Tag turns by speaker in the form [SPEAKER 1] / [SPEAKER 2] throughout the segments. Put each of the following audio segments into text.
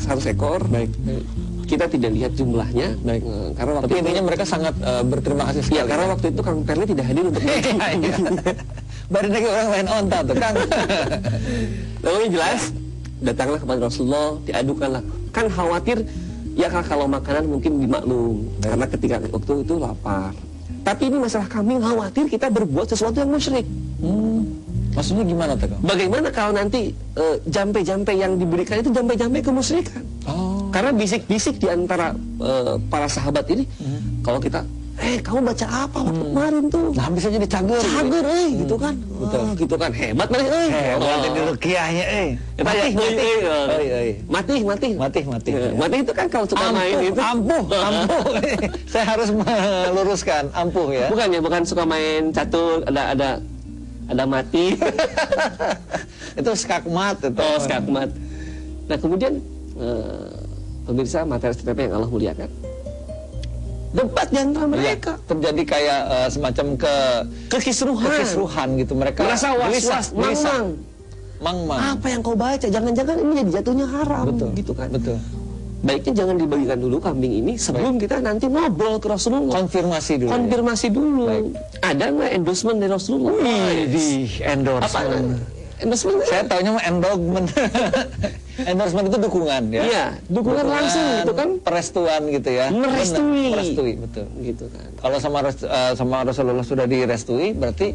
[SPEAKER 1] 100 ekor.
[SPEAKER 2] Baik.
[SPEAKER 1] Kita tidak lihat jumlahnya.
[SPEAKER 2] Baik.
[SPEAKER 1] Karena waktu
[SPEAKER 2] Tapi
[SPEAKER 1] itu,
[SPEAKER 2] intinya mereka sangat berterima kasih sekali.
[SPEAKER 1] ya, karena waktu itu Kang Perli tidak hadir untuk
[SPEAKER 2] Iya. Baru lagi orang main onta tuh, Kang.
[SPEAKER 1] Lalu yang jelas, datanglah kepada Rasulullah, diadukanlah. Kan khawatir, ya kalau makanan mungkin dimaklum. Karena ketika waktu itu lapar. Tapi ini masalah kami khawatir kita berbuat sesuatu yang musyrik.
[SPEAKER 2] Maksudnya gimana tuh, Kang?
[SPEAKER 1] Bagaimana kalau nanti jampe-jampe yang diberikan itu jampe-jampe kemusyrikan?
[SPEAKER 2] Oh.
[SPEAKER 1] Karena bisik-bisik di antara para sahabat ini, kalau kita, kamu baca apa waktu kemarin tuh?
[SPEAKER 2] Nah, bisa jadi cager.
[SPEAKER 1] Cager, gitu kan?
[SPEAKER 2] Betul.
[SPEAKER 1] Gitu kan, hebat nih,
[SPEAKER 2] Hebat ini rukiahnya,
[SPEAKER 1] Mati itu kan kalau suka main itu.
[SPEAKER 2] Ampuh. Saya harus meluruskan, ampuh ya.
[SPEAKER 1] Bukan suka main catur, ada mati.
[SPEAKER 2] Itu skakmat itu.
[SPEAKER 1] Oh, skakmat. Nah, kemudian pemirsa materi STP yang Allah muliakan, debat di antara mereka.
[SPEAKER 2] Ya, terjadi kayak semacam kekisruhan gitu. Mereka
[SPEAKER 1] merasa was-was,
[SPEAKER 2] mang.
[SPEAKER 1] Apa yang kau baca? Jangan-jangan ini jadi jatuhnya haram.
[SPEAKER 2] Betul.
[SPEAKER 1] Gitu kan.
[SPEAKER 2] Betul.
[SPEAKER 1] Baiknya jangan dibagikan dulu kambing ini sebelum kita nanti ngobrol ke Rasulullah.
[SPEAKER 2] Konfirmasi dulu.
[SPEAKER 1] Baik. Ada nggak endorsement dari Rasulullah?
[SPEAKER 2] Di endorsement.
[SPEAKER 1] Endorsement?
[SPEAKER 2] Saya taunya mah endogment. Endorsement itu dukungan ya.
[SPEAKER 1] Iya, dukungan langsung gitu kan.
[SPEAKER 2] Perestuan gitu ya.
[SPEAKER 1] Merestui,
[SPEAKER 2] betul.
[SPEAKER 1] Gitu kan.
[SPEAKER 2] Kalau sama Rasulullah sudah direstui, berarti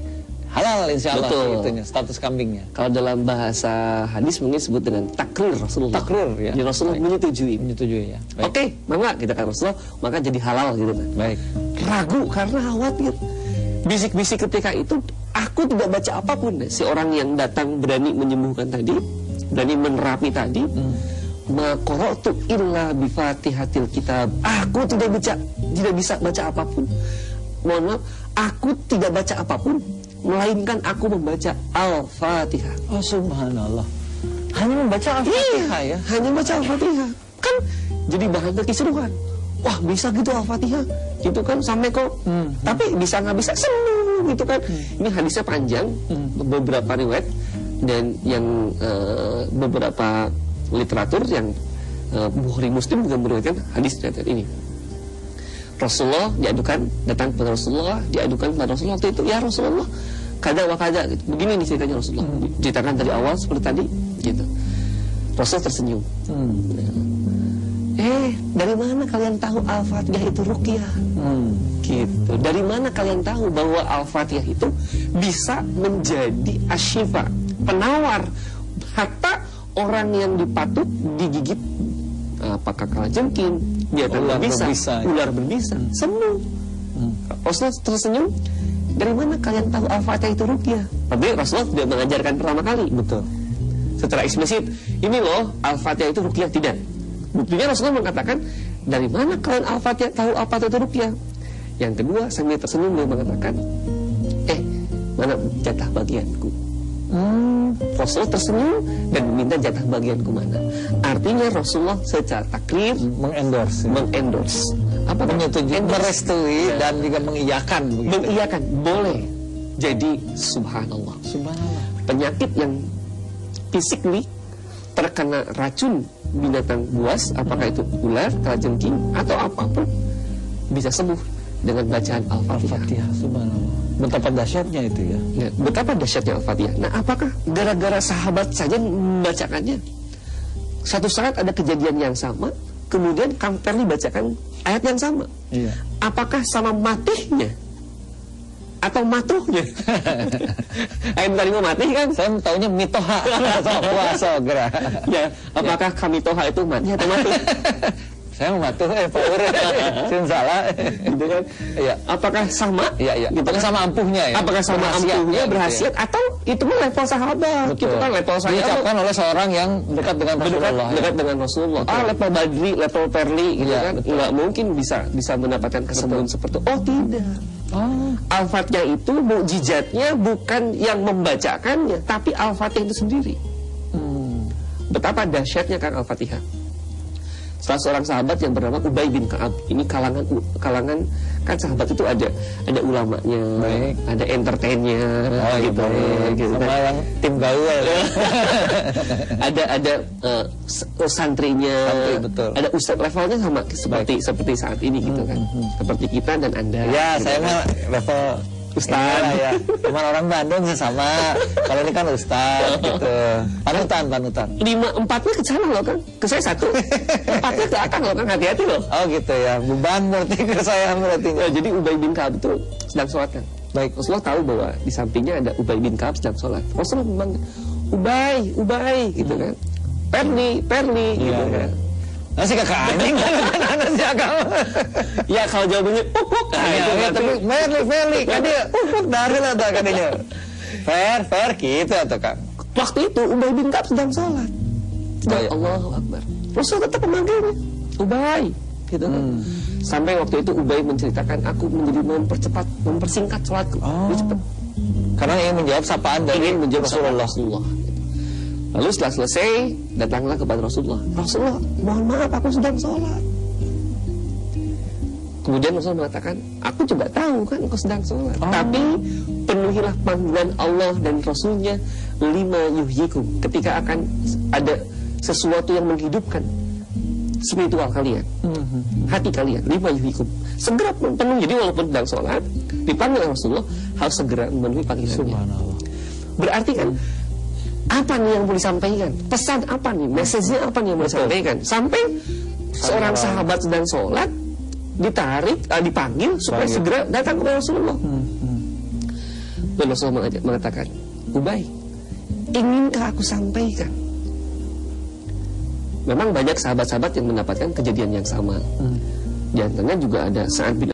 [SPEAKER 2] halal insya Allah itunya, status kambingnya.
[SPEAKER 1] Kalau dalam bahasa hadis mungkin disebut dengan takrir Rasulullah.
[SPEAKER 2] Takrir ya.
[SPEAKER 1] Jadi Rasulullah
[SPEAKER 2] menyetujui ya.
[SPEAKER 1] Oke, maka kita kan Rasulullah, maka jadi halal gitu kan.
[SPEAKER 2] Baik.
[SPEAKER 1] Ragu karena khawatir. Bisik-bisik ketika itu, aku tidak baca apapun. Si orang yang datang berani menyembuhkan tadi, berani menerapi tadi, ma qara'tu illa bi Fatihatil Kitab. Aku tidak bisa baca apapun. Mohon maaf, aku tidak baca apapun melainkan aku membaca Al-Fatihah.
[SPEAKER 2] Oh, subhanallah. Hanya membaca Al-Fatihah ya?
[SPEAKER 1] Hanya membaca Al-Fatihah. Kan jadi bahan kekisruhan. Wah, bisa gitu Al-Fatihah. Gitu kan, sampai kok. Tapi bisa nggak bisa, sembuh gitu kan. Ini hadisnya panjang, beberapa riwayat. Dan yang beberapa literatur yang Bukhari Muslim juga meriwayatkan hadis ini. Rasulullah datang kepada Rasulullah, diadukan kepada Rasulullah waktu itu, ya Rasulullah, kada wa kada, gitu. Begini nih ceritanya Rasulullah. Ceritakan dari awal seperti tadi, gitu. Rasul tersenyum. Dari mana kalian tahu Al-Fatihah itu ruqyah? Gitu. Dari mana kalian tahu bahwa Al-Fatihah itu bisa menjadi asyifa, penawar, hatta orang yang dipatuk, digigit, apakah kalajengking, ular berbisa, sembuh. Rasulullah tersenyum. Dari mana kalian tahu Al-Fatihah itu ruqyah? Tapi Rasulullah tidak mengajarkan pertama kali.
[SPEAKER 2] Betul.
[SPEAKER 1] Secara eksplisit, ini loh Al-Fatihah itu ruqyah, tidak. Buktinya Rasulullah mengatakan, dari mana kalian Al-Fatihah tahu Al-Fatihah itu ruqyah? Yang kedua, sambil tersenyum dia mengatakan, mana jatah bagianku? Rasulullah tersenyum dan meminta jatah bagianku mana. Artinya Rasulullah secara takrir
[SPEAKER 2] mengendorse.
[SPEAKER 1] Apa
[SPEAKER 2] menyetujui, merestui dan juga mengiyakan.
[SPEAKER 1] Mengiyakan, boleh. Jadi subhanallah. Penyakit yang fisik nih terkena racun binatang buas, apakah itu ular, kalajengking atau apapun, bisa sembuh dengan bacaan Al-Fatihah.
[SPEAKER 2] Subhanallah. Betapa dahsyatnya itu ya.
[SPEAKER 1] Betapa dahsyatnya Al-Fatihah. Nah, apakah gara-gara sahabat saja membacakannya? Satu saat ada kejadian yang sama, kemudian Kang Perli bacakan ayat yang sama.
[SPEAKER 2] Iya.
[SPEAKER 1] Apakah sama matihnya atau matuhnya? Ayat tadi mau matih kan?
[SPEAKER 2] Saya taunya mitoha. Puasa gerak.
[SPEAKER 1] Ya, apakah kamitoha itu mati atau matuh?
[SPEAKER 2] Saya mematuh power. Sin salah.
[SPEAKER 1] Gitu kan?
[SPEAKER 2] Iya.
[SPEAKER 1] Apakah sama?
[SPEAKER 2] Iya. Apakah sama ampuhnya ya?
[SPEAKER 1] Apakah sama ampuhnya, berhasiat, atau itu mah level sahabat? Gitu kan, level sahabat.
[SPEAKER 2] Diucapkan oleh seorang yang dekat dengan Rasulullah.
[SPEAKER 1] Dekat dengan Rasulullah. Level Badri, level Perli, gitu kan? Nggak mungkin bisa mendapatkan kesembuhan seperti itu. Oh, tidak. Al-Fatihah itu mukjizatnya bukan yang membacakannya, tapi Al-Fatihah itu sendiri. Betapa dahsyatnya kan Al-Fatihah. salah seorang sahabat yang bernama Ubay bin Ka'ab. Ini kalangan kan sahabat itu ada ulamanya,
[SPEAKER 2] baik,
[SPEAKER 1] ada entertainnya, gitu, gitu.
[SPEAKER 2] Sama yang tim gaul.
[SPEAKER 1] ada santrinya,
[SPEAKER 2] betul.
[SPEAKER 1] Ada ustadz, levelnya sama seperti saat ini gitu kan, seperti kita dan Anda.
[SPEAKER 2] Ya,
[SPEAKER 1] gitu,
[SPEAKER 2] saya mah level ustaz ya. Cuman orang Bandung sih sama. Kalau ini kan ustaz gitu. Panutan.
[SPEAKER 1] 4-nya ke sana loh kan. Ke saya 1. 4-nya ke akang loh kan. Hati-hati loh.
[SPEAKER 2] Oh gitu ya. Beban berarti ke saya berarti.
[SPEAKER 1] Nah, jadi Ubay bin Ka'ab itu sedang sholat kan.
[SPEAKER 2] Baik.
[SPEAKER 1] Rasulullah tahu bahwa di sampingnya ada Ubay bin Ka'ab sedang sholat. Rasulullah memanggil Ubay gitu kan. Perli gitu kan.
[SPEAKER 2] Nasi kakak anjing kan nasi kakak.
[SPEAKER 1] Ya kalau jawabannya pupuk.
[SPEAKER 2] Ya, tapi Merli kan dia pupuk dari lah kan dia. Fair gitu atau Kang.
[SPEAKER 1] Waktu itu Ubay bin Ka'ab sedang sholat. Allahu Akbar. Rasul tetap memanggilnya Ubay gitu kan. Sampai waktu itu Ubay menceritakan, aku menjadi mempersingkat sholatku. Cepat.
[SPEAKER 2] Karena ingin menjawab sapaan dari Rasulullah.
[SPEAKER 1] Lalu setelah selesai, datanglah kepada Rasulullah. Rasulullah, mohon maaf, aku sedang sholat. Kemudian Rasulullah mengatakan, aku juga tahu kan engkau sedang sholat. Tapi penuhilah panggilan Allah dan Rasulnya lima yuhyikum. Ketika akan ada sesuatu yang menghidupkan spiritual kalian, hati kalian, lima yuhyikum. Segera penuhi. Jadi walaupun sedang sholat, dipanggil oleh Rasulullah, harus segera memenuhi panggilannya. Berarti kan, apa nih yang mau disampaikan? Pesan apa nih? Message-nya apa nih yang mau disampaikan? Sampai seorang sahabat sedang sholat dipanggil supaya segera datang kepada Rasulullah. Dan Rasulullah mengatakan, Ubay, inginkah aku sampaikan? Memang banyak sahabat-sahabat yang mendapatkan kejadian yang sama. Di antaranya juga ada Sa'ad bin